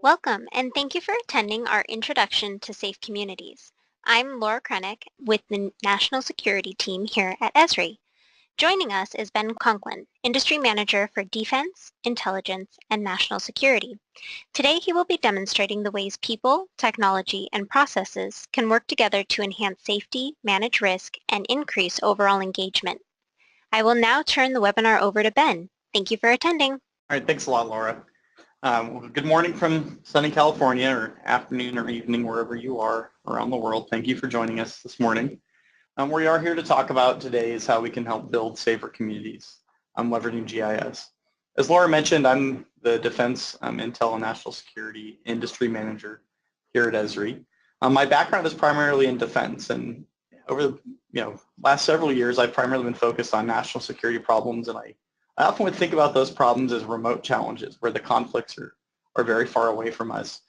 Welcome, and thank you for attending our Introduction to Safe Communities. I'm Laura Krennick with the National Security Team here at Esri. Joining us is Ben Conklin, Industry Manager for Defense, Intelligence, and National Security. Today he will be demonstrating the ways people, technology, and processes can work together to enhance safety, manage risk, and increase overall engagement. I will now turn the webinar over to Ben. Thank you for attending. All right, thanks a lot, Laura. Good morning from sunny California, or afternoon or evening, wherever you are around the world. Thank you for joining us this morning. We are here to talk about today is how we can help build safer communities leveraging GIS. As Laura mentioned, I'm the Defense, Intel, and National Security Industry Manager here at Esri. My background is primarily in defense, and over the last several years, I've primarily been focused on national security problems, and I often would think about those problems as remote challenges where the conflicts are very far away from us.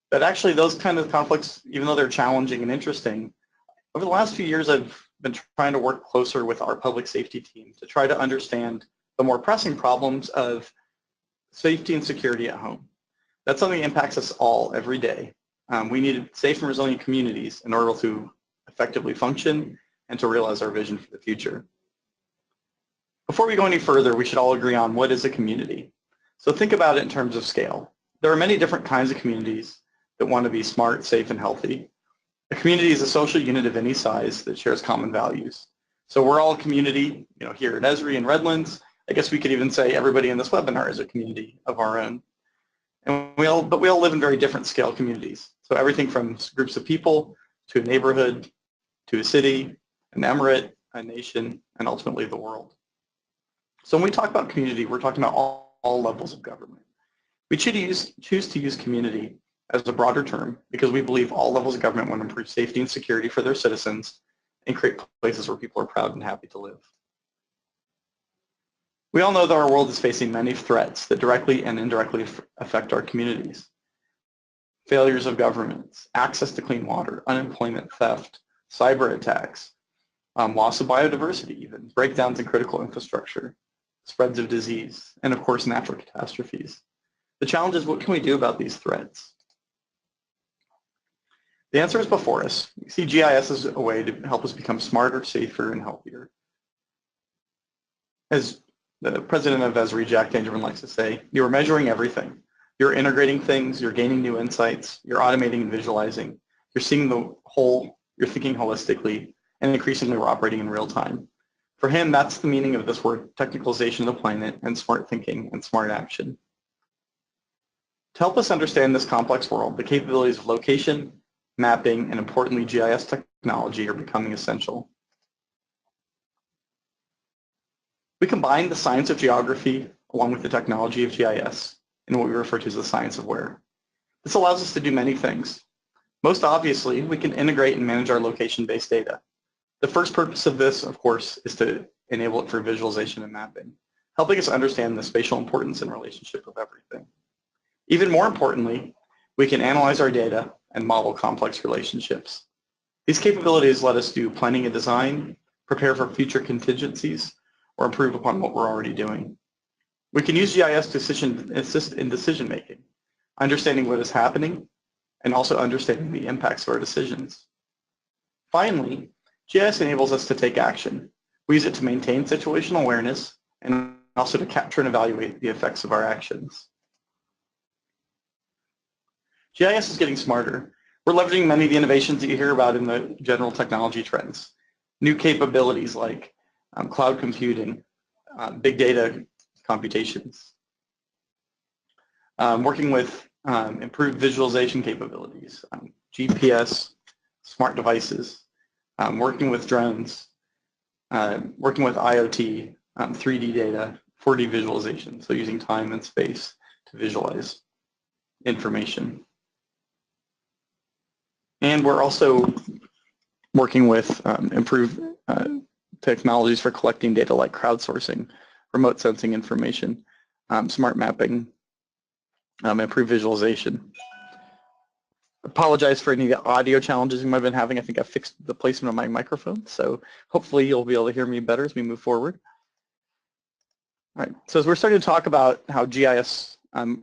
But actually those kind of conflicts, even though they're challenging and interesting, over the last few years I've been trying to work closer with our public safety team to try to understand the more pressing problems of safety and security at home. That's something that impacts us all every day. We need safe and resilient communities in order to effectively function and to realize our vision for the future. Before we go any further, we should all agree on what is a community. So think about it in terms of scale. There are many different kinds of communities that want to be smart, safe, and healthy. A community is a social unit of any size that shares common values. So we're all a community, here at Esri and Redlands. I guess we could even say everybody in this webinar is a community of our own. But we all live in very different scale communities. So everything from groups of people to a neighborhood, to a city, an emirate, a nation, and ultimately the world. So when we talk about community, we're talking about all levels of government. We choose to use community as a broader term because we believe all levels of government want to improve safety and security for their citizens and create places where people are proud and happy to live. We all know that our world is facing many threats that directly and indirectly affect our communities. Failures of governments, access to clean water, unemployment, theft, cyber attacks, loss of biodiversity even, breakdowns in critical infrastructure, spreads of disease, and of course natural catastrophes. The challenge is, what can we do about these threats? The answer is before us. We see GIS as a way to help us become smarter, safer, and healthier. As the president of Esri, Jack Dangerman, likes to say, you are measuring everything. You're integrating things, you're gaining new insights, you're automating and visualizing, you're seeing the whole, you're thinking holistically, and increasingly we're operating in real time. For him, that's the meaning of this word, technicalization of the planet, and smart thinking and smart action. To help us understand this complex world, the capabilities of location, mapping, and importantly GIS technology are becoming essential. We combine the science of geography along with the technology of GIS in what we refer to as the science of where. This allows us to do many things. Most obviously, we can integrate and manage our location-based data. The first purpose of this, of course, is to enable it for visualization and mapping, helping us understand the spatial importance and relationship of everything. Even more importantly, we can analyze our data and model complex relationships. These capabilities let us do planning and design, prepare for future contingencies, or improve upon what we're already doing. We can use GIS to assist in decision-making, understanding what is happening, and also understanding the impacts of our decisions. Finally, GIS enables us to take action. We use it to maintain situational awareness and also to capture and evaluate the effects of our actions. GIS is getting smarter. We're leveraging many of the innovations that you hear about in the general technology trends. New capabilities like cloud computing, big data computations, working with improved visualization capabilities, GPS, smart devices, working with drones, working with IoT, 3D data, 4D visualization, so using time and space to visualize information. And we're also working with improved technologies for collecting data like crowdsourcing, remote sensing information, smart mapping, improved visualization. Apologize for any of the audio challenges you might have been having. I think I fixed the placement of my microphone, so hopefully you'll be able to hear me better as we move forward. All right, so as we're starting to talk about how GIS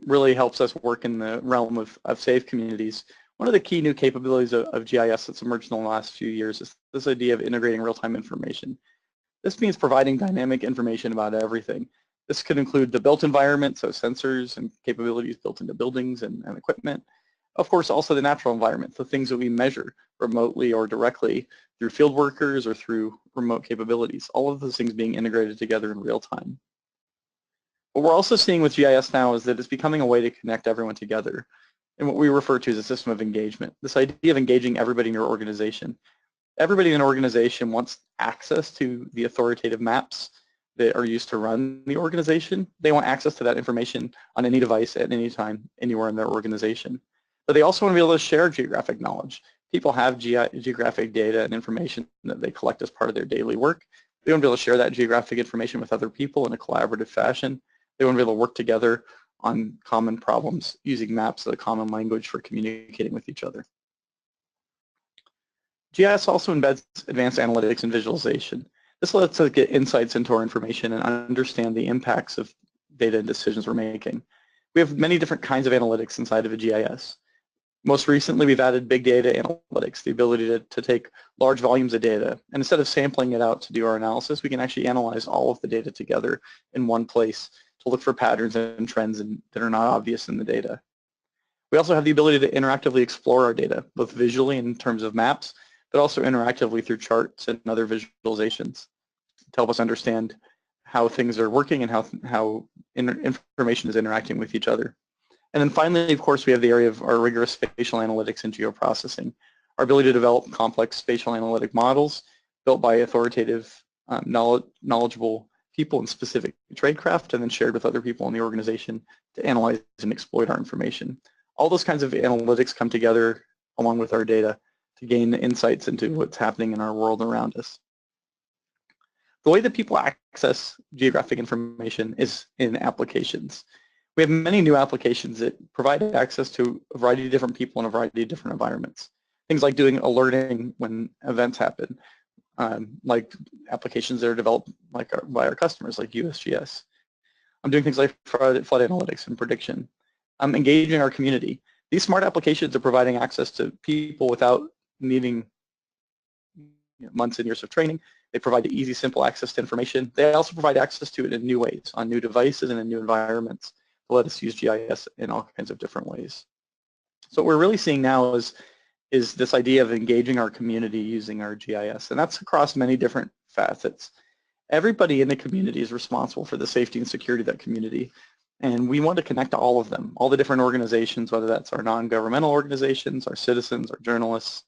really helps us work in the realm of safe communities. One of the key new capabilities of GIS that's emerged in the last few years is this idea of integrating real-time information. This means providing dynamic information about everything. This could include the built environment, so sensors and capabilities built into buildings and equipment. Of course, also the natural environment, the things that we measure remotely or directly through field workers or through remote capabilities. All of those things being integrated together in real time. What we're also seeing with GIS now is that it's becoming a way to connect everyone together in what we refer to as a system of engagement. This idea of engaging everybody in your organization. Everybody in an organization wants access to the authoritative maps that are used to run the organization. They want access to that information on any device at any time, anywhere in their organization. But they also want to be able to share geographic knowledge. People have geographic data and information that they collect as part of their daily work. They want to be able to share that geographic information with other people in a collaborative fashion. They want to be able to work together on common problems using maps as a common language for communicating with each other. GIS also embeds advanced analytics and visualization. This lets us get insights into our information and understand the impacts of data and decisions we're making. We have many different kinds of analytics inside of a GIS. Most recently, we've added big data analytics, the ability to take large volumes of data, and instead of sampling it out to do our analysis, we can actually analyze all of the data together in one place to look for patterns and trends that are not obvious in the data. We also have the ability to interactively explore our data, both visually in terms of maps, but also interactively through charts and other visualizations to help us understand how things are working and how information is interacting with each other. And then finally, of course, we have the area of our rigorous spatial analytics and geoprocessing, our ability to develop complex spatial analytic models built by authoritative, knowledgeable people in specific tradecraft and then shared with other people in the organization to analyze and exploit our information. All those kinds of analytics come together along with our data to gain insights into what's happening in our world around us. The way that people access geographic information is in applications. We have many new applications that provide access to a variety of different people in a variety of different environments. Things like doing alerting when events happen, like applications that are developed by our customers like USGS. I'm doing things like flood analytics and prediction. I'm engaging our community. These smart applications are providing access to people without needing months and years of training. They provide easy, simple access to information. They also provide access to it in new ways, on new devices and in new environments to let us use GIS in all kinds of different ways. So what we're really seeing now is this idea of engaging our community using our GIS, and that's across many different facets. Everybody in the community is responsible for the safety and security of that community, and we want to connect to all of them, all the different organizations, whether that's our non-governmental organizations, our citizens, our journalists,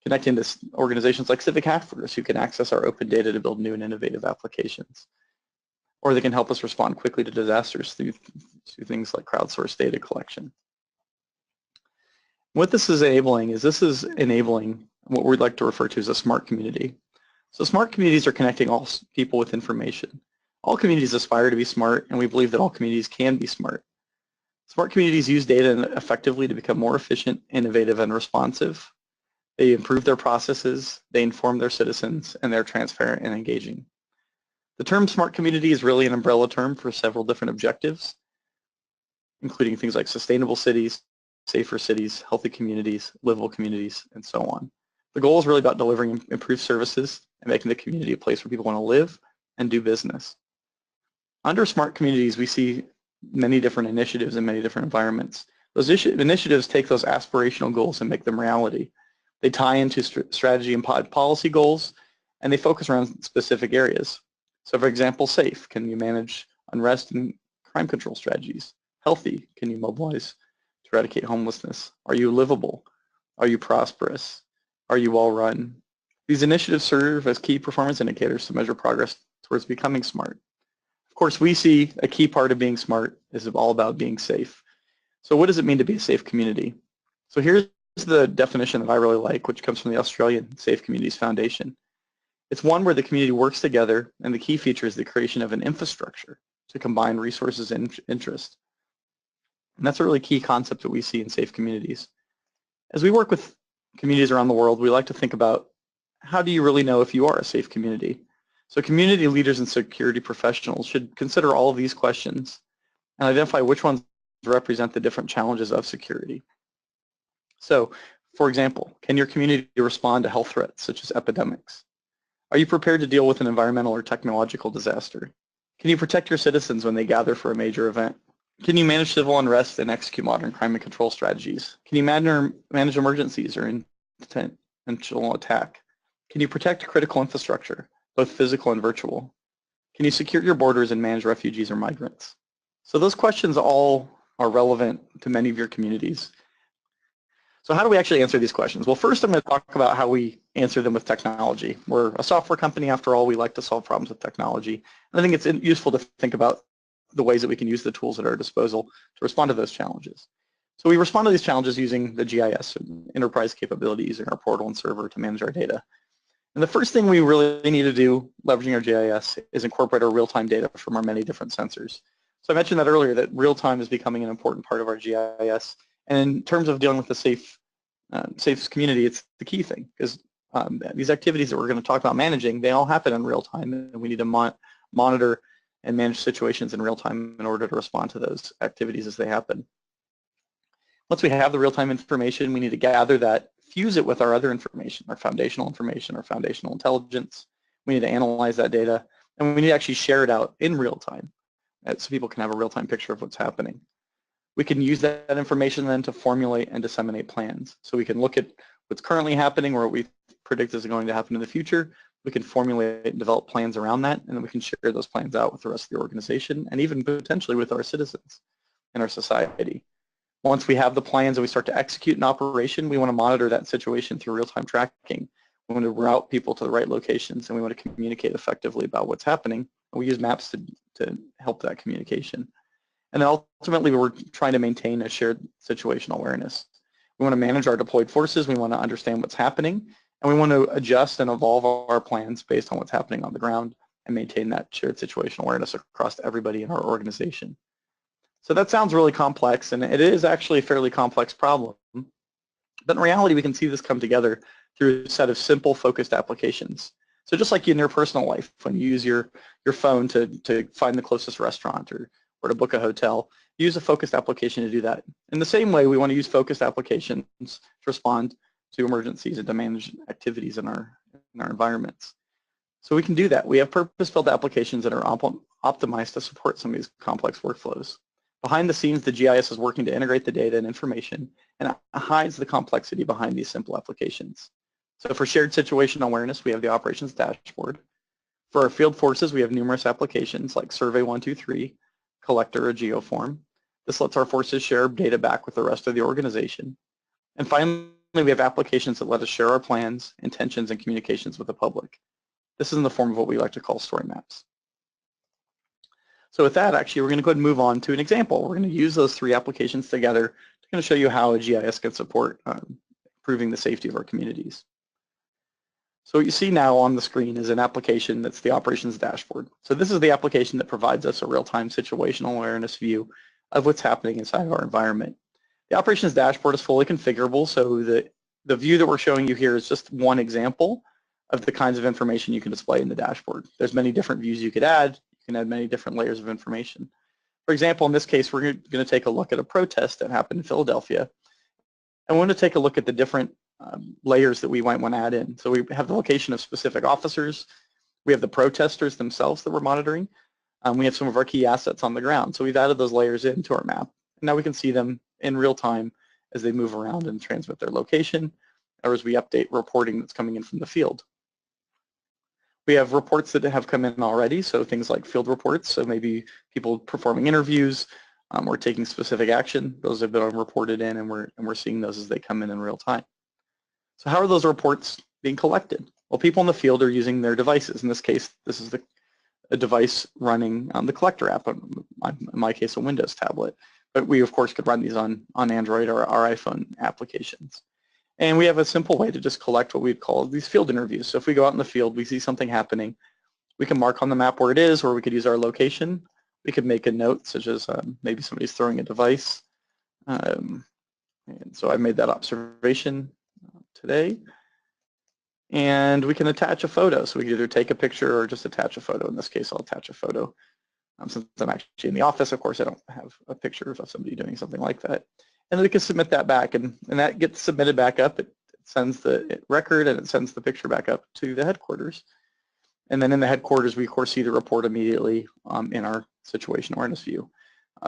connecting to organizations like civic hackers who can access our open data to build new and innovative applications. Or they can help us respond quickly to disasters through things like crowdsourced data collection. What this is enabling what we'd like to refer to as a smart community. So smart communities are connecting all people with information. All communities aspire to be smart, and we believe that all communities can be smart. Smart communities use data effectively to become more efficient, innovative, and responsive. They improve their processes, they inform their citizens, and they're transparent and engaging. The term smart community is really an umbrella term for several different objectives, including things like sustainable cities, safer cities, healthy communities, livable communities, and so on. The goal is really about delivering improved services and making the community a place where people want to live and do business. Under smart communities, we see many different initiatives in many different environments. Those initiatives take those aspirational goals and make them reality. They tie into strategy and policy goals, and they focus around specific areas. So for example, safe, can you manage unrest and crime control strategies? Healthy, can you mobilize to eradicate homelessness? Are you livable? Are you prosperous? Are you well run? These initiatives serve as key performance indicators to measure progress towards becoming smart. Of course, we see a key part of being smart is all about being safe. So what does it mean to be a safe community? So here's the definition that I really like, which comes from the Australian Safe Communities Foundation. It's one where the community works together, and the key feature is the creation of an infrastructure to combine resources and interest. And that's a really key concept that we see in safe communities. As we work with communities around the world, we like to think about how do you really know if you are a safe community? So community leaders and security professionals should consider all of these questions and identify which ones represent the different challenges of security. So, for example, can your community respond to health threats such as epidemics? Are you prepared to deal with an environmental or technological disaster? Can you protect your citizens when they gather for a major event? Can you manage civil unrest and execute modern crime and control strategies? Can you manage emergencies or intentional attack? Can you protect critical infrastructure, both physical and virtual? Can you secure your borders and manage refugees or migrants? So those questions all are relevant to many of your communities. So how do we actually answer these questions? Well, first I'm going to talk about how we answer them with technology. We're a software company, after all. We like to solve problems with technology. And I think it's useful to think about the ways that we can use the tools at our disposal to respond to those challenges. So we respond to these challenges using the GIS and enterprise capability, using our portal and server to manage our data. And the first thing we really need to do, leveraging our GIS, is incorporate our real-time data from our many different sensors. So I mentioned that earlier, that real-time is becoming an important part of our GIS. And in terms of dealing with the safe community, it's the key thing, because these activities that we're going to talk about managing, they all happen in real time, and we need to monitor and manage situations in real time in order to respond to those activities as they happen. Once we have the real-time information, we need to gather that, fuse it with our other information, our foundational intelligence. We need to analyze that data, and we need to actually share it out in real time so people can have a real-time picture of what's happening. We can use that information then to formulate and disseminate plans. So we can look at what's currently happening or what we predict is going to happen in the future. We can formulate and develop plans around that, and then we can share those plans out with the rest of the organization and even potentially with our citizens and our society. Once we have the plans and we start to execute an operation, we want to monitor that situation through real-time tracking. We want to route people to the right locations, and we want to communicate effectively about what's happening. And we use maps to help that communication. And then ultimately, we're trying to maintain a shared situational awareness. We want to manage our deployed forces. We want to understand what's happening. And we want to adjust and evolve our plans based on what's happening on the ground and maintain that shared situational awareness across everybody in our organization. So that sounds really complex, and it is actually a fairly complex problem. But in reality, we can see this come together through a set of simple, focused applications. So just like in your personal life, when you use your phone to find the closest restaurant or to book a hotel, use a focused application to do that. In the same way, we want to use focused applications to respond to emergencies and to manage activities in our environments. So we can do that. We have purpose-built applications that are optimized to support some of these complex workflows. Behind the scenes, the GIS is working to integrate the data and information, and it hides the complexity behind these simple applications. So for shared situational awareness, we have the operations dashboard. For our field forces, we have numerous applications like Survey 123, Collector, or GeoForm. This lets our forces share data back with the rest of the organization. And finally, we have applications that let us share our plans, intentions, and communications with the public. This is in the form of what we like to call story maps. So with that, actually, we're going to go ahead and move on to an example. We're going to use those three applications together to kind of show you how a GIS can support improving the safety of our communities. So what you see now on the screen is an application that's the operations dashboard. So this is the application that provides us a real-time situational awareness view of what's happening inside of our environment. The operations dashboard is fully configurable, so the view that we're showing you here is just one example of the kinds of information you can display in the dashboard. There's many different views you could add. You can add many different layers of information. For example, in this case, we're going to take a look at a protest that happened in Philadelphia. And we want to take a look at the different layers that we might want to add in. So we have the location of specific officers. We have the protesters themselves that we're monitoring. We have some of our key assets on the ground. So we've added those layers into our map. And now we can see them in real time as they move around and transmit their location, or as we update reporting that's coming in from the field. We have reports that have come in already, so things like field reports, so maybe people performing interviews or taking specific action. Those have been reported in, and we're seeing those as they come in real time. So how are those reports being collected? Well, people in the field are using their devices. In this case, this is a device running on the Collector app, in my case, a Windows tablet. But we, of course, could run these on Android or our iPhone applications. And we have a simple way to just collect what we'd call these field interviews. So if we go out in the field, we see something happening, we can mark on the map where it is, or we could use our location. We could make a note, such as maybe somebody's throwing a device. And so I made that observation today. And we can attach a photo. So we can either take a picture or just attach a photo. In this case, I'll attach a photo Since I'm actually in the office, of course, I don't have a picture of somebody doing something like that. And then we can submit that back, and that gets submitted back up. It sends the record and it sends the picture back up to the headquarters. And then in the headquarters, we of course see the report immediately in our situation awareness view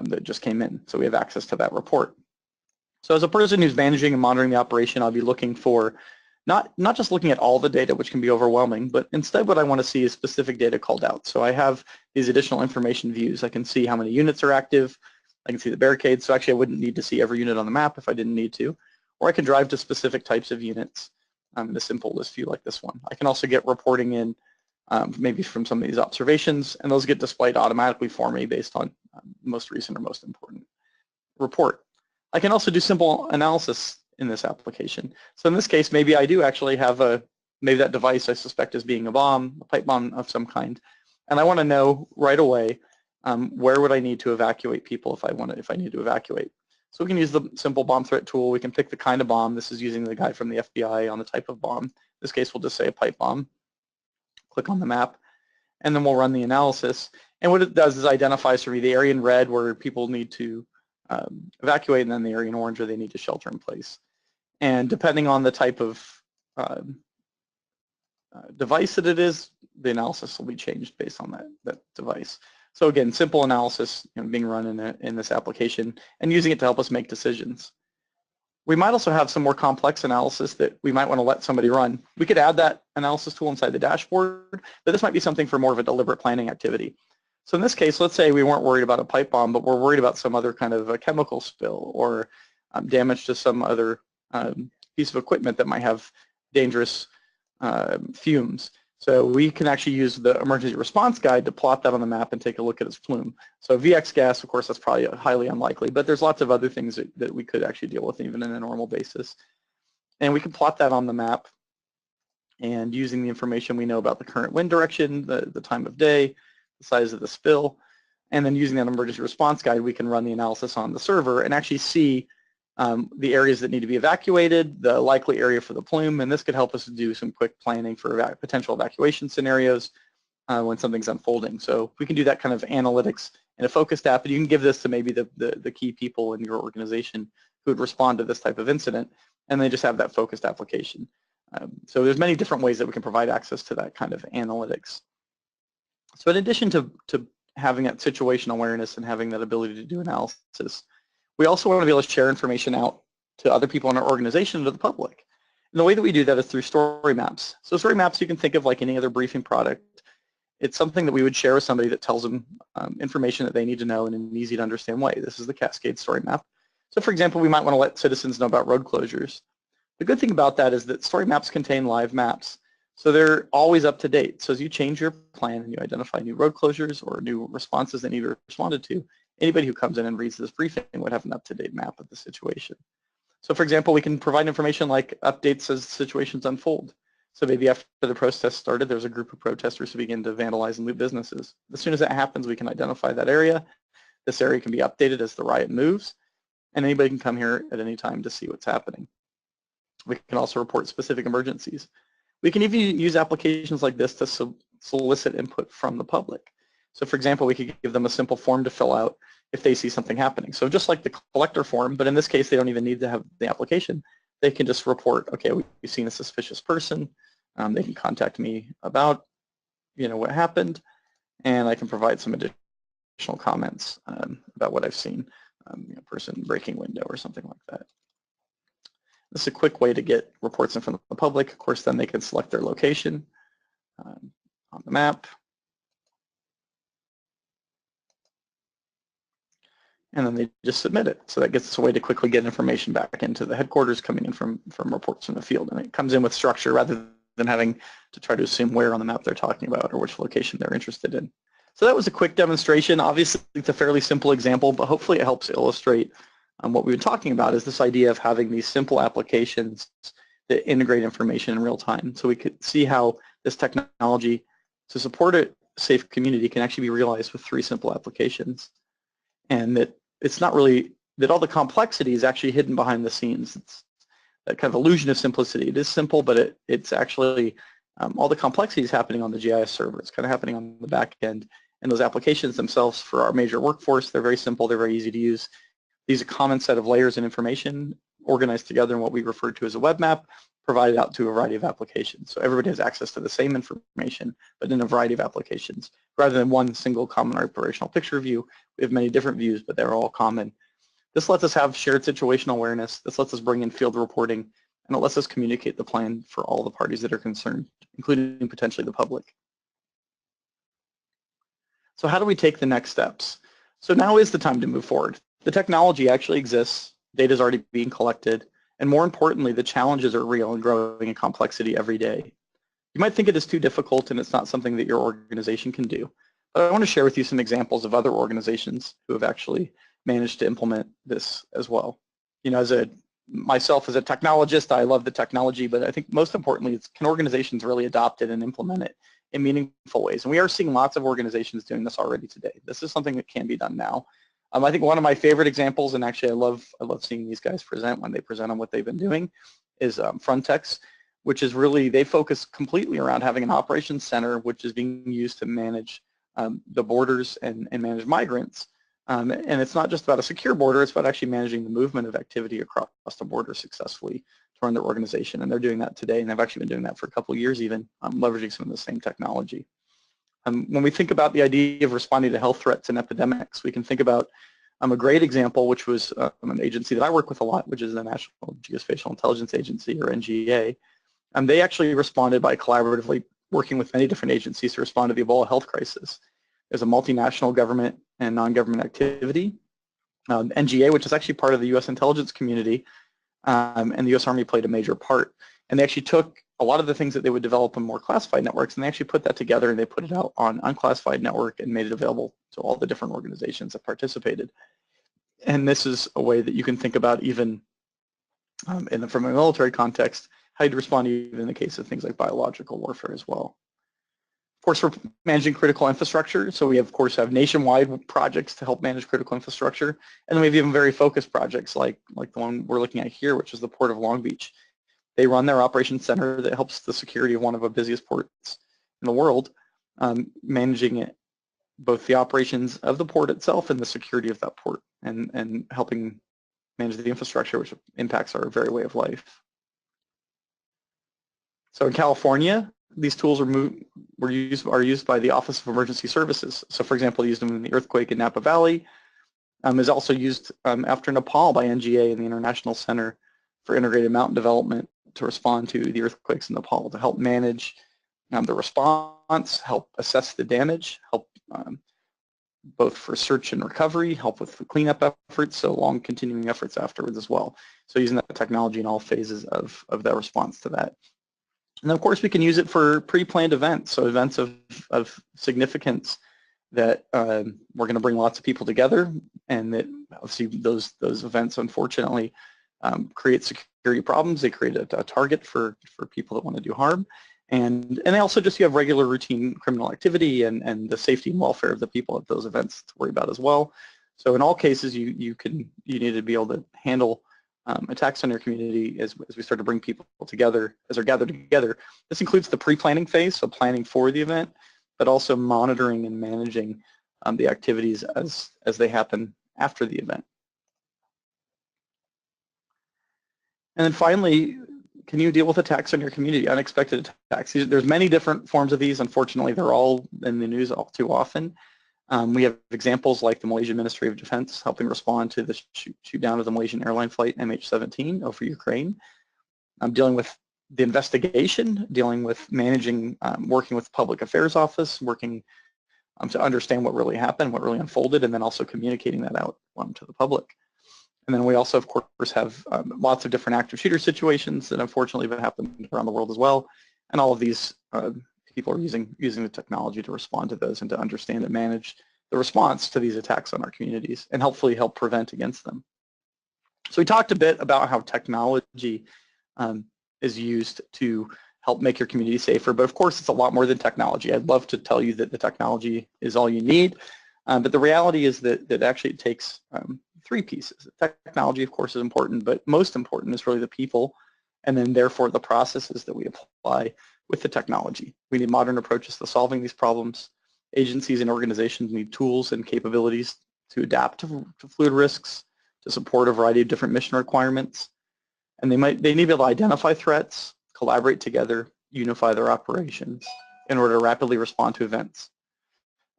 that just came in. So we have access to that report. So as a person who's managing and monitoring the operation, I'll be looking for not just looking at all the data, which can be overwhelming, but instead what I want to see is specific data called out. So I have these additional information views. I can see how many units are active. I can see the barricades. So actually I wouldn't need to see every unit on the map if I didn't need to. Or I can drive to specific types of units in a simple list view like this one. I can also get reporting in maybe from some of these observations, and those get displayed automatically for me based on most recent or most important report. I can also do simple analysis in this application. So in this case, maybe I do actually have maybe that device I suspect is being a bomb, a pipe bomb of some kind, and I want to know right away where would I need to evacuate people if I need to evacuate. So we can use the simple bomb threat tool. We can pick the kind of bomb. This is using the guide from the FBI on the type of bomb. In this case, we'll just say a pipe bomb. Click on the map, and then we'll run the analysis. And what it does is identifies for me the area in red where people need to evacuate, and then the area in orange where they need to shelter in place. And depending on the type of device that it is, the analysis will be changed based on that device. So again, simple analysis being run in this application and using it to help us make decisions. We might also have some more complex analysis that we might want to let somebody run. We could add that analysis tool inside the dashboard, but this might be something for more of a deliberate planning activity. So in this case, let's say we weren't worried about a pipe bomb, but we're worried about some other kind of a chemical spill or damage to some other piece of equipment that might have dangerous fumes. So we can actually use the emergency response guide to plot that on the map and take a look at its plume. So VX gas, of course, that's probably highly unlikely, but there's lots of other things that we could actually deal with even in a normal basis. And we can plot that on the map, and using the information we know about the current wind direction, the time of day, the size of the spill, and then using that emergency response guide, we can run the analysis on the server and actually see the areas that need to be evacuated, the likely area for the plume, and this could help us do some quick planning for potential evacuation scenarios when something's unfolding. So we can do that kind of analytics in a focused app, and you can give this to maybe the key people in your organization who would respond to this type of incident, and they just have that focused application. So there's many different ways that we can provide access to that kind of analytics. So in addition to having that situational awareness and having that ability to do analysis, we also want to be able to share information out to other people in our organization and to the public. And the way that we do that is through story maps. So story maps you can think of like any other briefing product. It's something that we would share with somebody that tells them information that they need to know in an easy to understand way. This is the Cascade story map. So for example, we might want to let citizens know about road closures. The good thing about that is that story maps contain live maps. So they're always up to date. So as you change your plan and you identify new road closures or new responses that need to be responded to, anybody who comes in and reads this briefing would have an up-to-date map of the situation. So for example, we can provide information like updates as situations unfold. So maybe after the protest started, there's a group of protesters who begin to vandalize and loot businesses. As soon as that happens, we can identify that area. This area can be updated as the riot moves, and anybody can come here at any time to see what's happening. We can also report specific emergencies. We can even use applications like this to solicit input from the public. So for example, we could give them a simple form to fill out if they see something happening. So just like the collector form, but in this case, they don't even need to have the application. They can just report, okay, we've seen a suspicious person. They can contact me about, what happened, and I can provide some additional comments about what I've seen, person breaking window or something like that. This is a quick way to get reports in front of the public. Of course, then they can select their location on the map. And then they just submit it. So that gets us a way to quickly get information back into the headquarters coming in from reports from the field. And it comes in with structure rather than having to try to assume where on the map they're talking about or which location they're interested in. So that was a quick demonstration. Obviously, it's a fairly simple example, but hopefully it helps illustrate what we've been talking about is this idea of having these simple applications that integrate information in real time. So we could see how this technology to support a safe community can actually be realized with 3 simple applications. And that it's not really, that all the complexity is actually hidden behind the scenes. It's that kind of illusion of simplicity. It is simple, but it's actually, all the complexity is happening on the GIS server. It's kind of happening on the back end, And those applications themselves for our major workforce, they're very simple, they're very easy to use. These are a common set of layers and information organized together in what we refer to as a web map, provided out to a variety of applications. So everybody has access to the same information, but in a variety of applications. Rather than one single common operational picture view, we have many different views, but they're all common. This lets us have shared situational awareness. This lets us bring in field reporting, and it lets us communicate the plan for all the parties that are concerned, including potentially the public. So how do we take the next steps? So now is the time to move forward. The technology actually exists, data is already being collected, and more importantly, the challenges are real and growing in complexity every day. You might think it is too difficult and it's not something that your organization can do. But I want to share with you some examples of other organizations who have actually managed to implement this as well. You know, myself as a technologist, I love the technology, but I think most importantly, can organizations really adopt it and implement it in meaningful ways? And we are seeing lots of organizations doing this already today. This is something that can be done now. I think one of my favorite examples, and actually I love seeing these guys present when they present on what they've been doing, is Frontex, which is really, they focus completely around having an operations center which is being used to manage the borders and manage migrants. And it's not just about a secure border, it's about actually managing the movement of activity across the border successfully to run their organization. And they're doing that today, and they've actually been doing that for a couple of years even, leveraging some of the same technology. When we think about the idea of responding to health threats and epidemics, we can think about a great example, which was an agency that I work with a lot, which is the National Geospatial Intelligence Agency, or NGA. They actually responded by collaboratively working with many different agencies to respond to the Ebola health crisis. There's a multinational government and non-government activity. NGA, which is actually part of the U.S. intelligence community, and the U.S. Army played a major part. And they actually took a lot of the things that they would develop in more classified networks, and they actually put that together and they put it out on unclassified network and made it available to all the different organizations that participated. And this is a way that you can think about even from a military context, how you'd respond even in the case of things like biological warfare as well. Of course, we're managing critical infrastructure, so we of course have nationwide projects to help manage critical infrastructure, and then we have even very focused projects like the one we're looking at here, which is the Port of Long Beach. They run their operations center that helps the security of one of the busiest ports in the world, managing it, both the operations of the port itself and the security of that port, and helping manage the infrastructure, which impacts our very way of life. So in California, these tools are used by the Office of Emergency Services. So for example, used in the earthquake in Napa Valley, is also used after Nepal by NGA and the International Center for Integrated Mountain Development to respond to the earthquakes in Nepal, to help manage the response, help assess the damage, help both for search and recovery, help with the cleanup efforts, so long continuing efforts afterwards as well. So using that technology in all phases of that response to that. And of course we can use it for pre-planned events, so events of significance that we're going to bring lots of people together, and that obviously those events unfortunately create security problems. They create a target for people that want to do harm, and they also just, you have regular routine criminal activity and the safety and welfare of the people at those events to worry about as well. So in all cases, you need to be able to handle attacks on your community as we start to bring people together, as they're gathered together. This includes the pre-planning phase, so planning for the event, but also monitoring and managing the activities as they happen after the event. And then finally, can you deal with attacks on your community, unexpected attacks? There's many different forms of these. Unfortunately, they're all in the news all too often. We have examples like the Malaysian Ministry of Defense helping respond to the shoot down of the Malaysian airline flight MH17 over Ukraine. Dealing with the investigation, dealing with managing, working with Public Affairs Office, working to understand what really happened, what really unfolded, and then also communicating that out to the public. And then we also, of course, have lots of different active shooter situations that unfortunately have happened around the world as well. And all of these people are using the technology to respond to those and to understand and manage the response to these attacks on our communities and hopefully help prevent against them. So we talked a bit about how technology is used to help make your community safer, but of course it's a lot more than technology. I'd love to tell you that the technology is all you need, but the reality is that actually it takes three pieces. Technology, of course, is important, but most important is really the people, and then therefore the processes that we apply with the technology. We need modern approaches to solving these problems. Agencies and organizations need tools and capabilities to adapt to fluid risks, to support a variety of different mission requirements. And they need to be able to identify threats, collaborate together, unify their operations in order to rapidly respond to events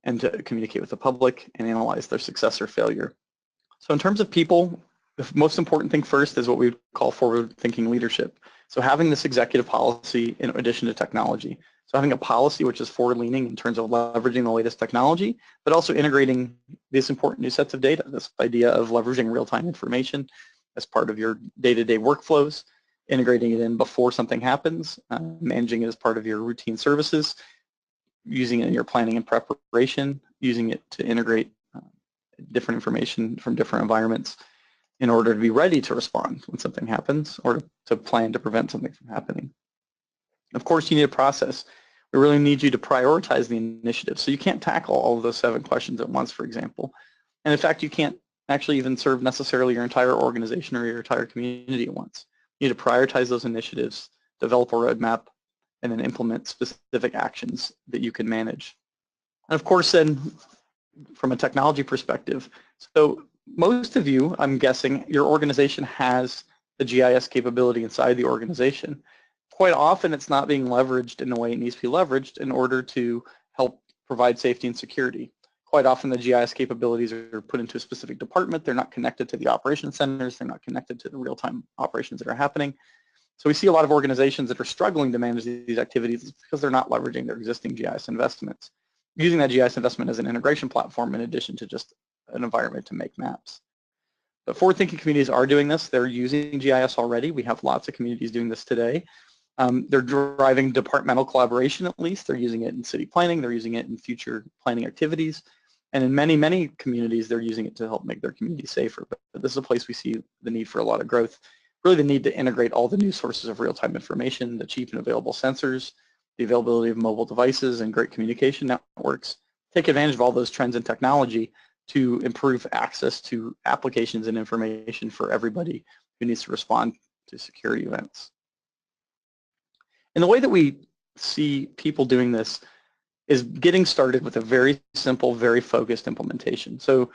and to communicate with the public and analyze their success or failure. So in terms of people, the most important thing first is what we call forward-thinking leadership. So having this executive policy in addition to technology. So having a policy which is forward-leaning in terms of leveraging the latest technology, but also integrating these important new sets of data, this idea of leveraging real-time information as part of your day-to-day workflows, integrating it in before something happens, managing it as part of your routine services, using it in your planning and preparation, using it to integrate different information from different environments in order to be ready to respond when something happens or to plan to prevent something from happening. Of course, you need a process. We really need you to prioritize the initiative. So you can't tackle all of those 7 questions at once, for example. And in fact, you can't actually even serve necessarily your entire organization or your entire community at once. You need to prioritize those initiatives, develop a roadmap, and then implement specific actions that you can manage. And of course, then, from a technology perspective, so most of you, I'm guessing, your organization has the GIS capability inside the organization. Quite often, it's not being leveraged in the way it needs to be leveraged in order to help provide safety and security. Quite often, the GIS capabilities are put into a specific department. They're not connected to the operations centers. They're not connected to the real-time operations that are happening. So we see a lot of organizations that are struggling to manage these activities because they're not leveraging their existing GIS investments, using that GIS investment as an integration platform in addition to just an environment to make maps. But forward-thinking communities are doing this. They're using GIS already. We have lots of communities doing this today. They're driving departmental collaboration at least. They're using it in city planning. They're using it in future planning activities. And in many, many communities, they're using it to help make their community safer. But this is a place we see the need for a lot of growth. Really the need to integrate all the new sources of real-time information, the cheap and available sensors, the availability of mobile devices and great communication networks, take advantage of all those trends in technology to improve access to applications and information for everybody who needs to respond to security events. And the way that we see people doing this is getting started with a very simple, very focused implementation. So,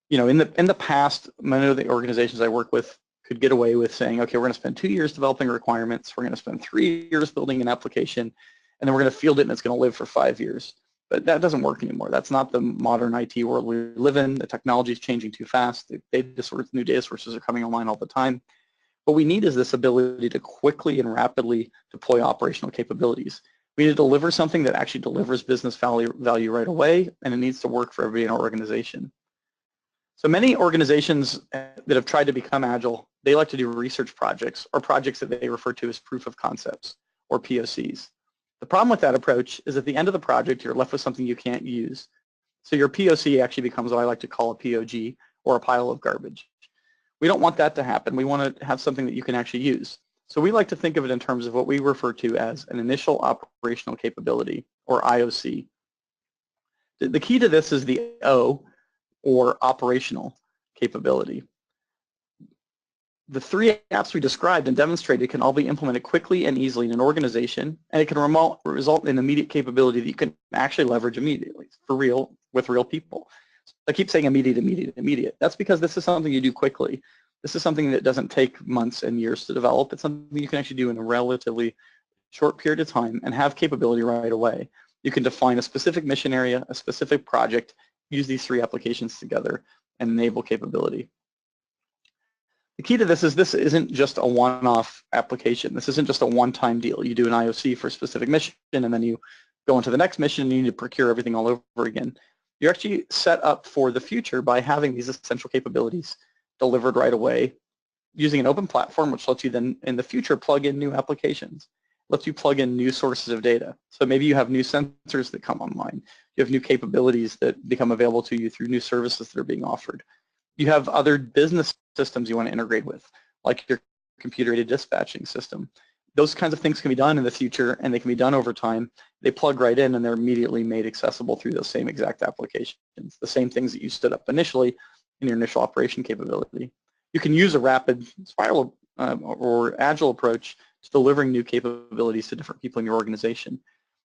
you know, in the past, many of the organizations I work with could get away with saying, okay, we're going to spend 2 years developing requirements, we're going to spend 3 years building an application, and then we're going to field it and it's going to live for 5 years. But that doesn't work anymore. That's not the modern IT world we live in. The technology is changing too fast. New data sources are coming online all the time. What we need is this ability to quickly and rapidly deploy operational capabilities. We need to deliver something that actually delivers business value right away, and it needs to work for everybody in our organization. So many organizations that have tried to become agile, they like to do research projects or projects that they refer to as proof of concepts or POCs. The problem with that approach is at the end of the project, you're left with something you can't use. So your POC actually becomes what I like to call a POG or a pile of garbage. We don't want that to happen. We want to have something that you can actually use. So we like to think of it in terms of what we refer to as an initial operational capability, or IOC. The key to this is the O, or operational capability. The 3 apps we described and demonstrated can all be implemented quickly and easily in an organization, and it can result in immediate capability that you can actually leverage immediately, for real, with real people. I keep saying immediate, immediate, immediate. That's because this is something you do quickly. This is something that doesn't take months and years to develop. It's something you can actually do in a relatively short period of time and have capability right away. You can define a specific mission area, a specific project, use these 3 applications together, and enable capability. The key to this isn't just a one-off application. This isn't just a one-time deal. You do an IOC for a specific mission, and then you go into the next mission, and you need to procure everything all over again. You're actually set up for the future by having these essential capabilities delivered right away using an open platform, which lets you then, in the future, plug in new applications, lets you plug in new sources of data. So maybe you have new sensors that come online. You have new capabilities that become available to you through new services that are being offered. You have other business systems you want to integrate with, like your computer-aided dispatching system. Those kinds of things can be done in the future, and they can be done over time. They plug right in, and they're immediately made accessible through those same exact applications, the same things that you stood up initially in your initial operation capability. You can use a rapid spiral or agile approach to delivering new capabilities to different people in your organization.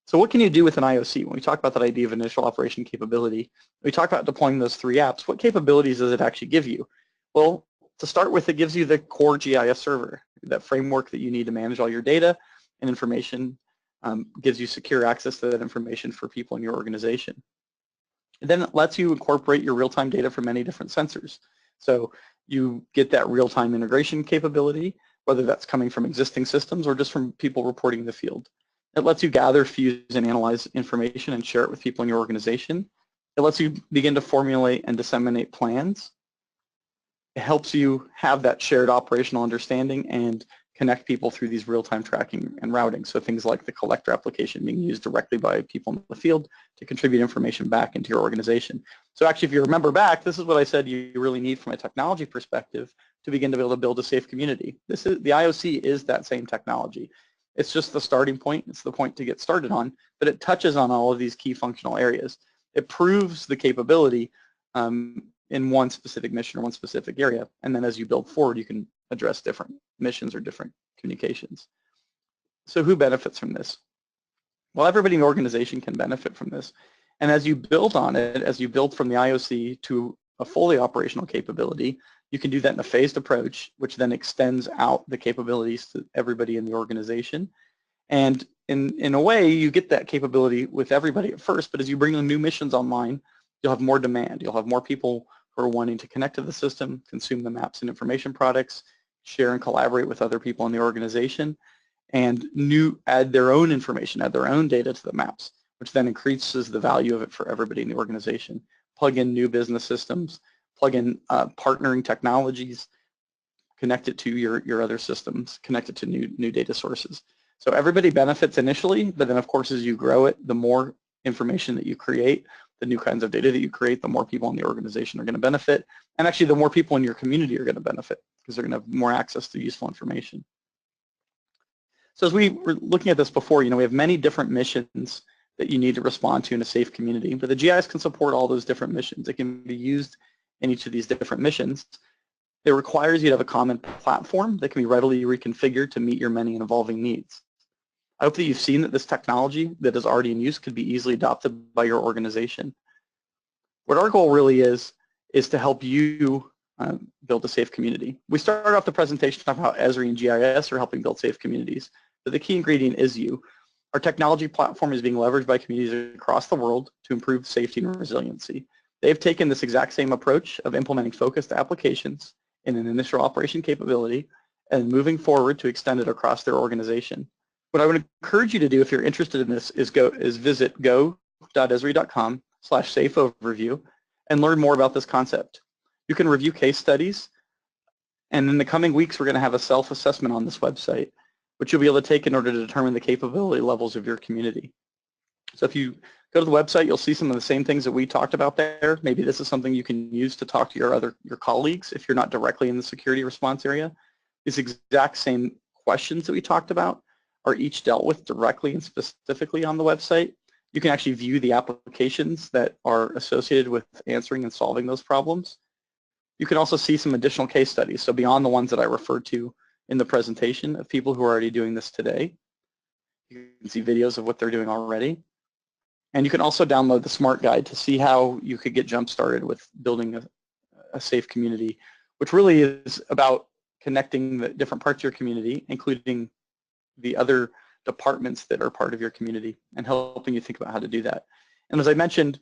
So what can you do with an IOC? When we talk about that idea of initial operation capability, we talk about deploying those 3 apps. What capabilities does it actually give you? Well, to start with, it gives you the core GIS server, that framework that you need to manage all your data and information, gives you secure access to that information for people in your organization. And then it lets you incorporate your real-time data from many different sensors. So you get that real-time integration capability, whether that's coming from existing systems or just from people reporting in the field. It lets you gather, fuse, and analyze information and share it with people in your organization. It lets you begin to formulate and disseminate plans. It helps you have that shared operational understanding and connect people through these real-time tracking and routing. So things like the collector application being used directly by people in the field to contribute information back into your organization. So actually, if you remember back, this is what I said you really need from a technology perspective to begin to be able to build a safe community. The IOC is that same technology. It's just the starting point. It's the point to get started on, but it touches on all of these key functional areas. It proves the capability in one specific mission or one specific area, and then as you build forward, you can address different missions or different communications. So who benefits from this? Well, everybody in the organization can benefit from this, and as you build on it, as you build from the IOC to a fully operational capability, you can do that in a phased approach, which then extends out the capabilities to everybody in the organization. And in a way, you get that capability with everybody at first, but as you bring the new missions online, you'll have more demand. You'll have more people who are wanting to connect to the system, consume the maps and information products, share and collaborate with other people in the organization, and add their own information, add their own data to the maps, which then increases the value of it for everybody in the organization. Plug in new business systems, plug in partnering technologies, connect it to your other systems, connect it to new data sources. So everybody benefits initially, but then of course as you grow it, the more information that you create, the new kinds of data that you create, the more people in the organization are going to benefit, and actually the more people in your community are going to benefit because they're going to have more access to useful information. So as we were looking at this before, we have many different missions that you need to respond to in a safe community, but the GIS can support all those different missions. It can be used in each of these different missions. It requires you to have a common platform that can be readily reconfigured to meet your many and evolving needs. I hope that you've seen that this technology that is already in use could be easily adopted by your organization. What our goal really is to help you build a safe community. We started off the presentation talking about how Esri and GIS are helping build safe communities, but the key ingredient is you. Our technology platform is being leveraged by communities across the world to improve safety and resiliency. They've taken this exact same approach of implementing focused applications in an initial operation capability and moving forward to extend it across their organization. What I would encourage you to do if you're interested in this is visit go.esri.com/safe overview and learn more about this concept. You can review case studies, and in the coming weeks we're going to have a self-assessment on this website, which you'll be able to take in order to determine the capability levels of your community. So if you go to the website, you'll see some of the same things that we talked about there. Maybe this is something you can use to talk to your colleagues if you're not directly in the security response area. These exact same questions that we talked about are each dealt with directly and specifically on the website. You can actually view the applications that are associated with answering and solving those problems. You can also see some additional case studies, so beyond the ones that I referred to in the presentation of people who are already doing this today. You can see videos of what they're doing already. And you can also download the Smart Guide to see how you could get jump-started with building a safe community, which really is about connecting the different parts of your community, including the other departments that are part of your community, and helping you think about how to do that. And as I mentioned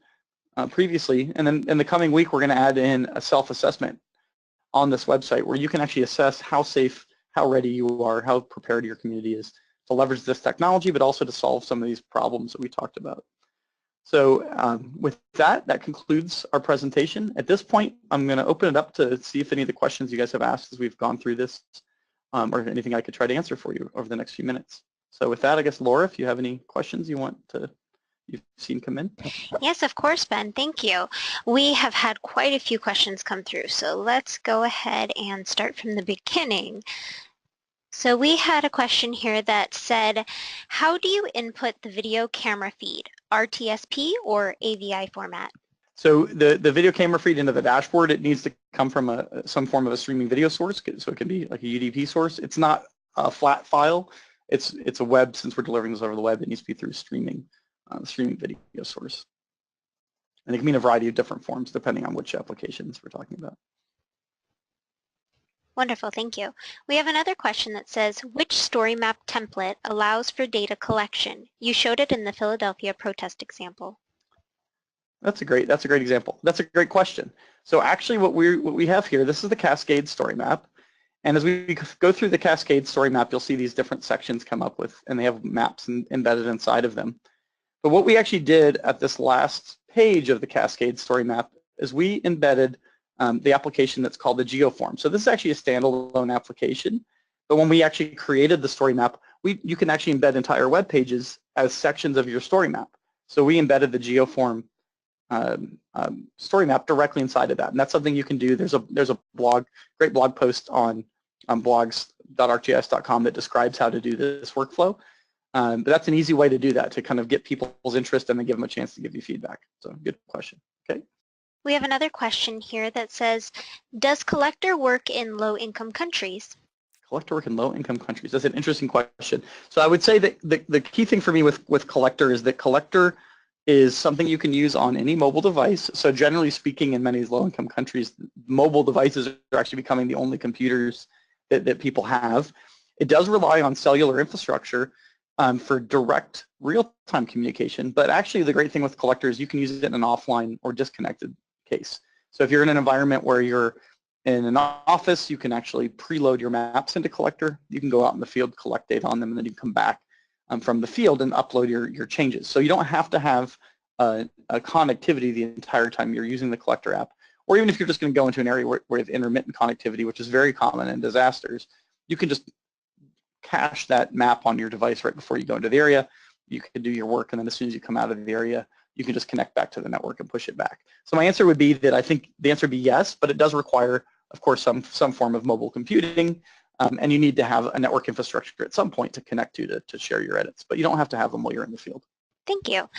previously, and then in the coming week, we're going to add in a self-assessment on this website where you can actually assess how safe, how ready you are, how prepared your community is to leverage this technology, but also to solve some of these problems that we talked about. So with that concludes our presentation. At this point, I'm going to open it up to see if any of the questions you guys have asked as we've gone through this, or anything I could try to answer for you over the next few minutes. So with that, I guess, Laura, if you have any questions you've seen come in. Yes, of course, Ben. Thank you. We have had quite a few questions come through, so let's go ahead and start from the beginning. So we had a question here that said, how do you input the video camera feed, RTSP or AVI format? So the video camera feed into the dashboard, it needs to come from some form of a streaming video source, so it can be like a UDP source. It's not a flat file. it's a web, since we're delivering this over the web, it needs to be through streaming video source. And it can mean a variety of different forms depending on which applications we're talking about. Wonderful, thank you. We have another question that says, which story map template allows for data collection? You showed it in the Philadelphia protest example. That's a great example. That's a great question. So actually what we have here, this is the Cascade story map. And as we go through the Cascade story map, you'll see these different sections come up with, and they have maps embedded inside of them. But what we actually did at this last page of the Cascade story map is we embedded the application that's called the GeoForm. So this is actually a standalone application, but when we actually created the story map, you can actually embed entire web pages as sections of your story map. So we embedded the GeoForm story map directly inside of that, and that's something you can do. There's a great blog post on blogs.arcgis.com that describes how to do this workflow. But that's an easy way to do that, to kind of get people's interest and then give them a chance to give you feedback. So good question. Okay. We have another question here that says, does Collector work in low-income countries? Collector work in low-income countries. That's an interesting question. So I would say that the key thing for me with Collector is that Collector is something you can use on any mobile device. So generally speaking, in many low-income countries, mobile devices are actually becoming the only computers that people have. It does rely on cellular infrastructure for direct real-time communication, but actually the great thing with Collector is you can use it in an offline or disconnected case. So if you're in an environment where you're in an office, you can actually preload your maps into Collector. You can go out in the field, collect data on them, and then you come back from the field and upload your changes. So you don't have to have a connectivity the entire time you're using the Collector app. Or even if you're just going to go into an area where you have intermittent connectivity, which is very common in disasters, you can just cache that map on your device right before you go into the area. You can do your work, and then as soon as you come out of the area, you can just connect back to the network and push it back. So my answer would be that I think the answer would be yes, but it does require, of course, some form of mobile computing, and you need to have a network infrastructure at some point to connect to share your edits, but you don't have to have them while you're in the field. Thank you.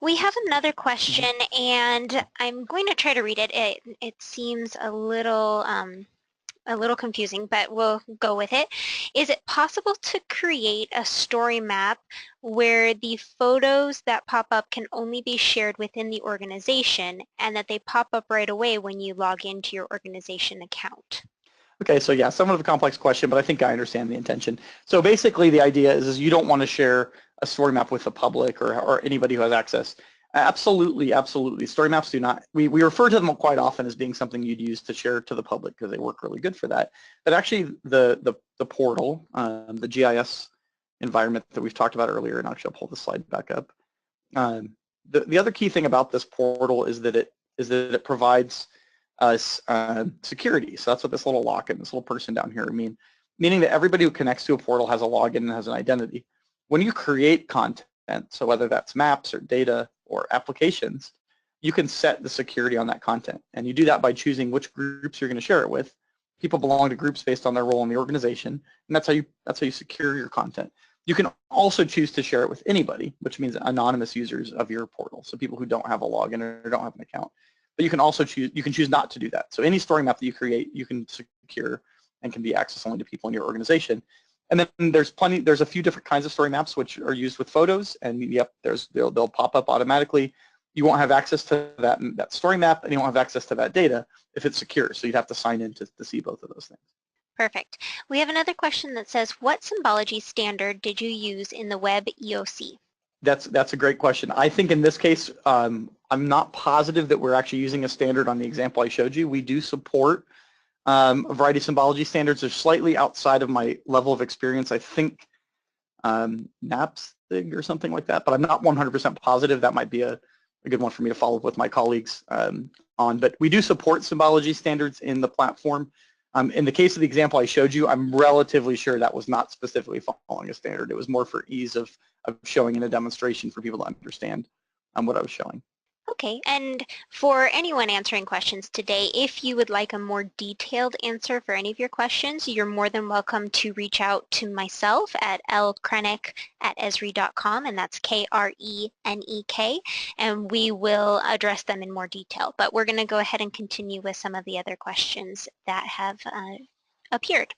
We have another question, and I'm going to try to read it. It seems a little confusing, but we'll go with it. Is it possible to create a story map where the photos that pop up can only be shared within the organization and that they pop up right away when you log into your organization account? Okay, so yeah, somewhat of a complex question, but I think I understand the intention. So basically the idea is you don't want to share a story map with the public or anybody who has access. Absolutely, absolutely. Story maps do not, we refer to them quite often as being something you'd use to share to the public because they work really good for that. But actually the portal, the GIS environment that we've talked about earlier, and actually I'll pull the slide back up. The other key thing about this portal is that it provides us security. So that's what this little lock and this little person down here meaning that everybody who connects to a portal has a login and has an identity. When you create content, so whether that's maps or data or applications, you can set the security on that content. And you do that by choosing which groups you're going to share it with. People belong to groups based on their role in the organization, and that's how you secure your content. You can also choose to share it with anybody, which means anonymous users of your portal, so people who don't have a login or don't have an account. But you can also choose not to do that. So any story map that you create, you can secure and can be accessed only to people in your organization. And then there's a few different kinds of story maps which are used with photos, and yep, they'll pop up automatically. You won't have access to that story map, and you won't have access to that data if it's secure. So you'd have to sign in to see both of those things. Perfect. We have another question that says, what symbology standard did you use in the web EOC? That's a great question. I think in this case, I'm not positive that we're actually using a standard on the example I showed you. We do support a variety of symbology standards. They're slightly outside of my level of experience. I think NAPSIG or something like that, but I'm not 100% positive. That might be a good one for me to follow up with my colleagues on. But we do support symbology standards in the platform. In the case of the example I showed you, I'm relatively sure that was not specifically following a standard. It was more for ease of showing in a demonstration for people to understand what I was showing. Okay, and for anyone answering questions today, if you would like a more detailed answer for any of your questions, you're more than welcome to reach out to myself at lkrenek@esri.com, and that's Krenek, and we will address them in more detail. But we're going to go ahead and continue with some of the other questions that have appeared.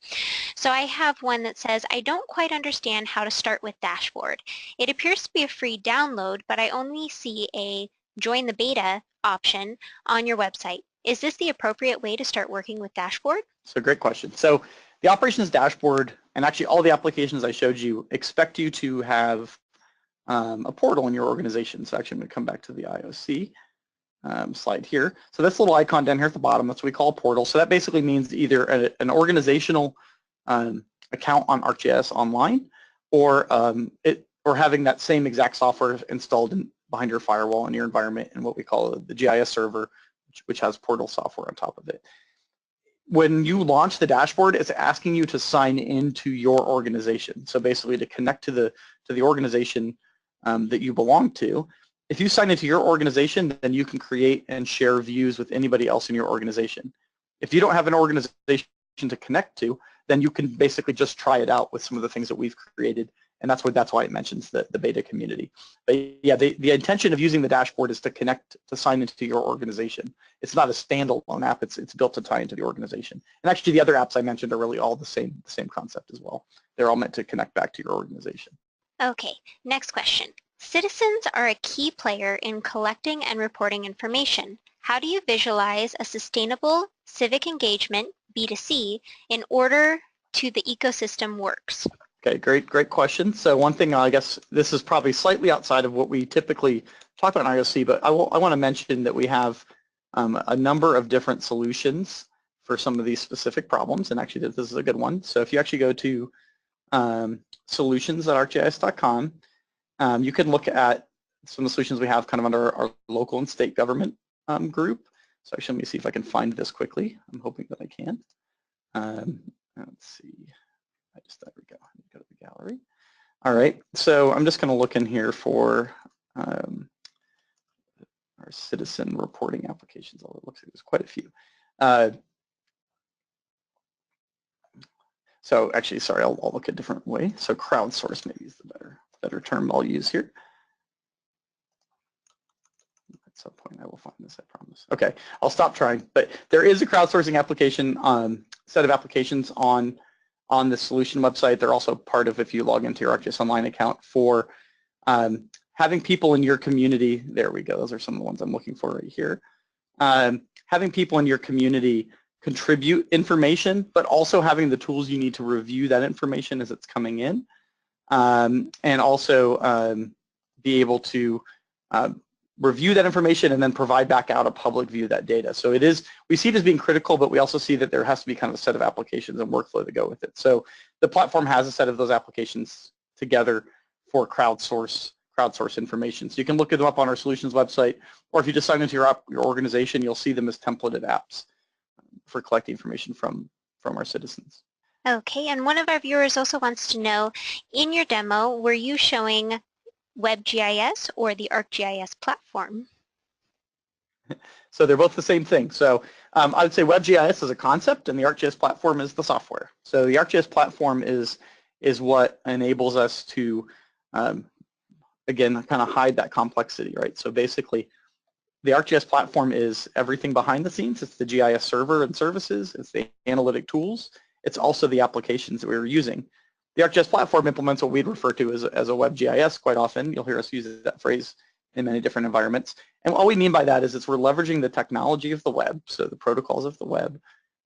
So I have one that says, I don't quite understand how to start with Dashboard. It appears to be a free download, but I only see a join the beta option on your website. Is this the appropriate way to start working with Dashboard? So great question. So the operations dashboard, and actually all the applications I showed you, expect you to have a portal in your organization. So actually I'm going to come back to the IOC slide here. So this little icon down here at the bottom, that's what we call a portal. So that basically means either an organizational account on ArcGIS Online, or having that same exact software installed behind your firewall in your environment in what we call the GIS server, which has portal software on top of it. When you launch the dashboard, it's asking you to sign into your organization. So basically to connect to the organization that you belong to. If you sign into your organization, then you can create and share views with anybody else in your organization. If you don't have an organization to connect to, then you can basically just try it out with some of the things that we've created, and that's why it mentions the beta community. But yeah, the intention of using the dashboard is to connect, to sign into your organization. It's not a standalone app, it's built to tie into the organization. And actually the other apps I mentioned are really all the same concept as well. They're all meant to connect back to your organization. Okay, next question. Citizens are a key player in collecting and reporting information. How do you visualize a sustainable civic engagement, B2C, in order to the ecosystem works? Okay, great question. So one thing, I guess this is probably slightly outside of what we typically talk about in IOC, but I want to mention that we have a number of different solutions for some of these specific problems, and actually this is a good one. So if you actually go to solutions.arcgis.com, you can look at some of the solutions we have kind of under our local and state government group. So actually, let me see if I can find this quickly. I'm hoping that I can. Let's see. There we go. Go to the gallery. All right. So I'm just going to look in here for our citizen reporting applications. Although it looks like there's quite a few. So actually, sorry, I'll look a different way. So crowdsource maybe is the better term I'll use here. At some point I will find this, I promise. Okay, I'll stop trying. But there is a crowdsourcing application, set of applications on the solution website. They're also part of, if you log into your ArcGIS Online account, for having people in your community. There we go. Those are some of the ones I'm looking for right here. Having people in your community contribute information, but also having the tools you need to review that information as it's coming in, and also be able to review that information and then provide back out a public view of that data. So we see it as being critical, but we also see that there has to be kind of a set of applications and workflow to go with it. So the platform has a set of those applications together for crowdsource information. So you can look them up on our solutions website, or if you just sign into your organization, you'll see them as templated apps for collecting information from our citizens. Okay, and one of our viewers also wants to know, in your demo, were you showing WebGIS or the ArcGIS platform? So they're both the same thing. So I would say WebGIS is a concept and the ArcGIS platform is the software. So the ArcGIS platform is what enables us to, again, kind of hide that complexity, right? So basically, the ArcGIS platform is everything behind the scenes. It's the GIS server and services. It's the analytic tools. It's also the applications that we were using. The ArcGIS platform implements what we'd refer to as a WebGIS quite often. You'll hear us use that phrase in many different environments. And what we mean by that is we're leveraging the technology of the web, so the protocols of the web,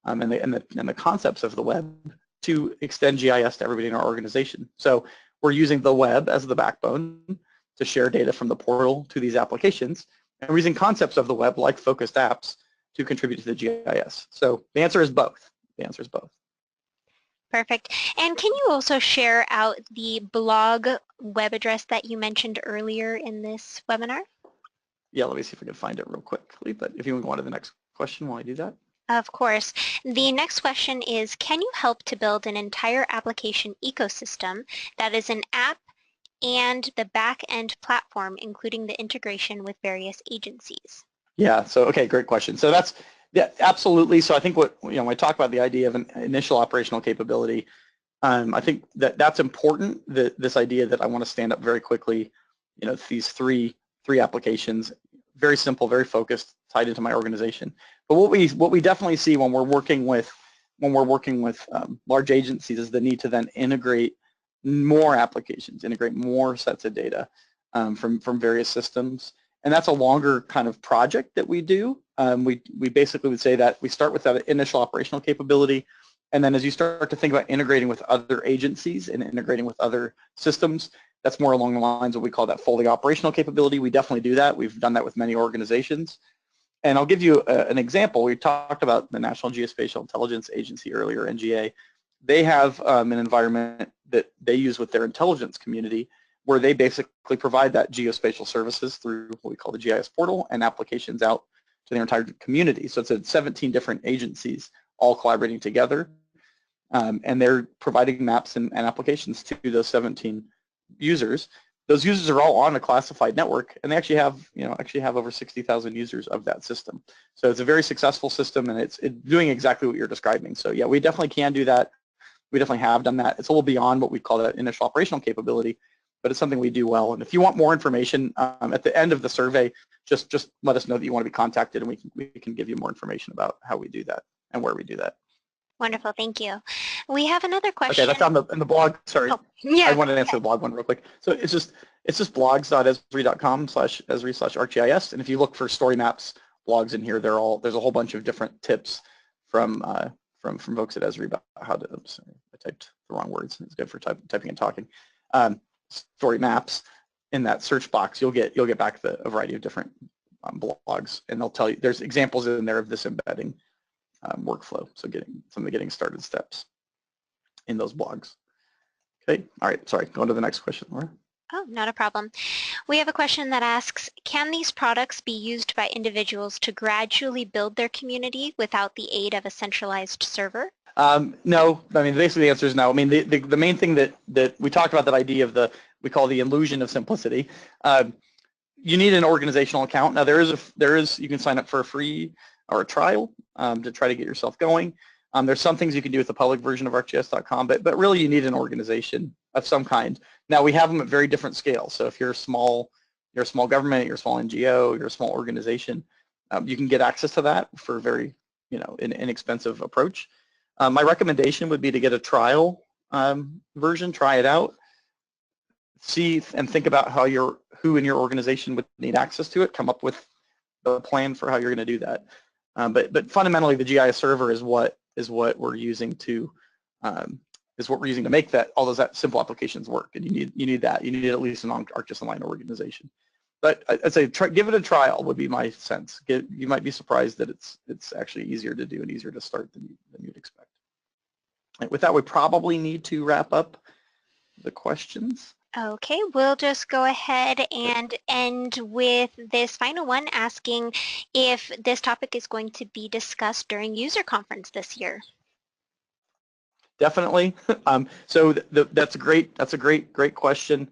and the concepts of the web to extend GIS to everybody in our organization. So we're using the web as the backbone to share data from the portal to these applications, and we're using concepts of the web, like focused apps, to contribute to the GIS. So the answer is both. The answer is both. Perfect. And can you also share out the blog web address that you mentioned earlier in this webinar? Yeah, let me see if I can find it real quickly, but if you want to go on to the next question while I do that. Of course. The next question is, can you help to build an entire application ecosystem that is an app and the back-end platform, including the integration with various agencies? Yeah, so okay, great question. So that's, yeah, absolutely. So I think when I talk about the idea of an initial operational capability, I think that's important, this idea that I want to stand up very quickly, these three applications, very simple, very focused, tied into my organization. But what we definitely see when we're working with when we're working with large agencies is the need to then integrate more applications, integrate more sets of data from various systems. And that's a longer kind of project that we do. We basically would say that we start with that initial operational capability, and then as you start to think about integrating with other agencies and integrating with other systems, that's more along the lines of what we call that fully operational capability. We definitely do that. We've done that with many organizations. And I'll give you an example. We talked about the National Geospatial Intelligence Agency earlier, NGA. They have an environment that they use with their intelligence community where they basically provide that geospatial services through what we call the GIS portal and applications out to their entire community. So it's 17 different agencies all collaborating together, and they're providing maps and applications to those 17 users. Those users are all on a classified network, and they actually have over 60,000 users of that system. So it's a very successful system, and it's doing exactly what you're describing. So yeah, we definitely can do that. We definitely have done that. It's a little beyond what we call that initial operational capability, but it's something we do well. And if you want more information at the end of the survey, just let us know that you want to be contacted, and we can give you more information about how we do that and where we do that. Wonderful, thank you. We have another question. Okay, that's in the blog. Sorry, yeah. I wanted to answer the blog one real quick. So it's just blogs.esri.com/esri/ArcGIS, and if you look for story maps blogs in here, there's a whole bunch of different tips from folks at Esri about how to. Sorry, I typed the wrong words. It's good for typing and talking. Story maps in that search box. You'll get back a variety of different blogs, and they'll tell you there's examples in there of this embedding workflow. So some of the getting started steps in those blogs. Okay, all right, sorry, go on to the next question, Laura. Oh, not a problem. We have a question that asks, can these products be used by individuals to gradually build their community without the aid of a centralized server? No, I mean, basically the answer is no. I mean, the main thing that we talked about, that idea of we call the illusion of simplicity. You need an organizational account. Now you can sign up for a free or a trial to try to get yourself going. There's some things you can do with the public version of ArcGIS.com, but really you need an organization of some kind. Now we have them at very different scales. So if you're a small government, you're a small NGO, you're a small organization, you can get access to that for a very inexpensive approach. My recommendation would be to get a trial version, try it out, see and think about who in your organization would need access to it, come up with a plan for how you're going to do that. But fundamentally, the GIS server is what we're using to make all those simple applications work. And you need that. You need at least an ArcGIS Online organization. But I'd say give it a trial would be my sense. You might be surprised that it's actually easier to do and easier to start than you'd expect. And with that, we probably need to wrap up the questions. Okay, we'll just go ahead and end with this final one, asking if this topic is going to be discussed during user conference this year. Definitely. So that's a great question.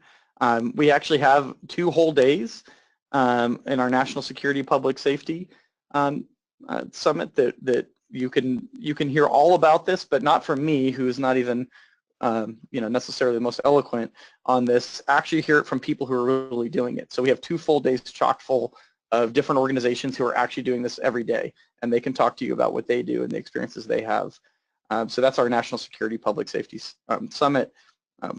We actually have 2 whole days in our National Security Public Safety Summit that you can hear all about this, but not from me, who's not even necessarily the most eloquent on this. Actually hear it from people who are really doing it. So we have 2 full days chock full of different organizations who are actually doing this every day, and they can talk to you about what they do and the experiences they have. So that's our National Security Public Safety Summit.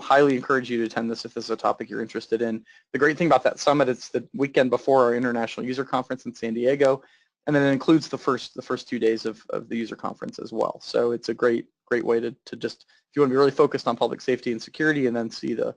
Highly encourage you to attend this if this is a topic you're interested in. The great thing about that summit, it's the weekend before our International User Conference in San Diego, and then it includes the first 2 days of the user conference as well. So it's a great way to just, if you want to be really focused on public safety and security and then see the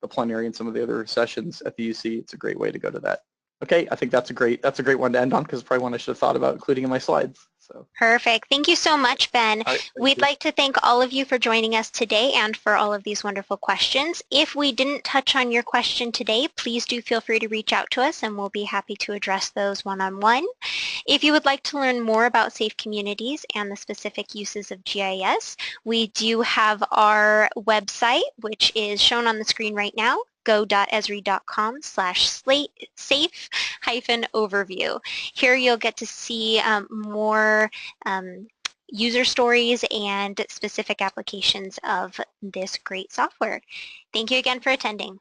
plenary and some of the other sessions at the UC, it's a great way to go to that. Okay, I think that's a great one to end on, because it's probably one I should have thought about including in my slides. So. Perfect. Thank you so much, Ben. Right, We'd like to thank all of you for joining us today and for all of these wonderful questions. If we didn't touch on your question today, please do feel free to reach out to us and we'll be happy to address those one-on-one. If you would like to learn more about safe communities and the specific uses of GIS, we do have our website, which is shown on the screen right now, go.esri.com/safe-overview. Here you'll get to see more user stories and specific applications of this great software. Thank you again for attending.